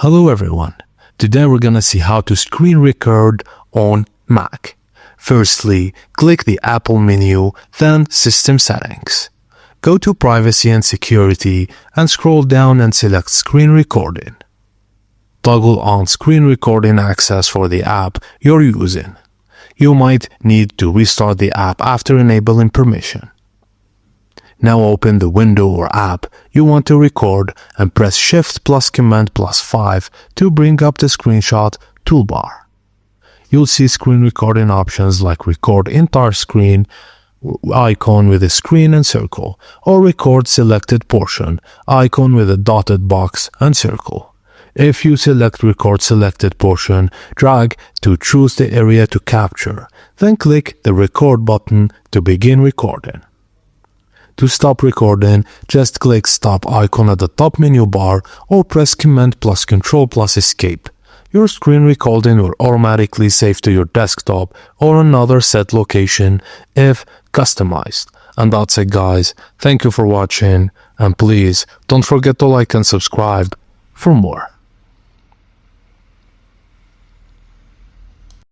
Hello everyone. Today we're gonna see how to screen record on Mac. Firstly, click the Apple menu, then System Settings. Go to Privacy and Security and scroll down and select Screen Recording. Toggle on Screen Recording access for the app you're using. You might need to restart the app after enabling permission. Now open the window or app you want to record and press Shift plus Command plus 5 to bring up the screenshot toolbar. You'll see screen recording options like Record Entire Screen icon with a screen and circle, or Record Selected Portion icon with a dotted box and circle. If you select Record Selected Portion, drag to choose the area to capture, then click the Record button to begin recording. To stop recording, just click Stop icon at the top menu bar or press Command plus Control plus Escape. Your screen recording will automatically save to your desktop or another set location if customized. And that's it guys, thank you for watching and please don't forget to like and subscribe for more.